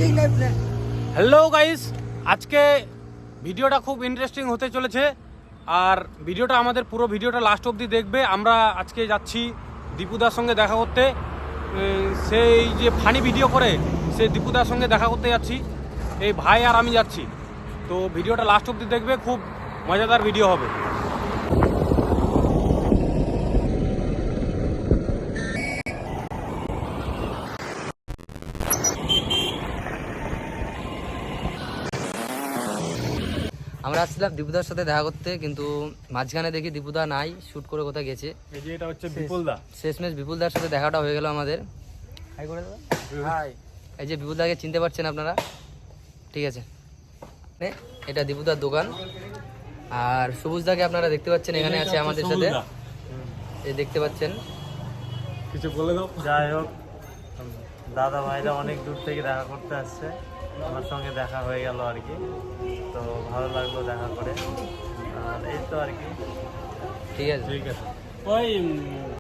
Hello guys, আজকে ভিডিওটা খুব ইন্টারেস্টিং হতে চলেছে। আর ভিডিওটা আমাদের পুরো ভিডিওটা লাস্ট অবধি দেখবে। আমরা আজকে যাচ্ছি দীপুদার সঙ্গে দেখা করতে। সেই যে ফানি ভিডিও করে সেই দীপুদার সঙ্গে দেখা করতে যাচ্ছি। এই ভাই আর আমি যাচ্ছি, তো ভিডিওটা লাস্ট অবধি দেখবে, খুব মজাদার ভিডিও হবে। আমরা আসছিলাম দীপুদার সাথে দেখা করতে, কিন্তু মাঝখানে দেখি দীপুদা নাই, শ্যুট করে কোথায় গেছে। এই যে এটা হচ্ছে বিপুলদা। শেষমেশ বিপুলদার সাথে দেখাটা হয়ে গেল আমাদের। হাই করে দাও। হাই। এই যে বিপুলদাকে চিনতে পারছেন আপনারা, ঠিক আছে। এটা দীপুদার দোকান। আর সবুজদাকে আপনারা দেখতে পাচ্ছেন এখানে আছে আমাদের সাথে, এই দেখতে পাচ্ছেন। কিছু বলে দাও। যাই হোক, দাদা ভাইরা অনেক দূর থেকে দেখা করতে আসছে, আমার সঙ্গে দেখা হয়ে গেল আর কি। তো ভালো লাগলো দেখা করে, আর এই তো আর কি। ঠিক আছে। ঠিক আছে। ওই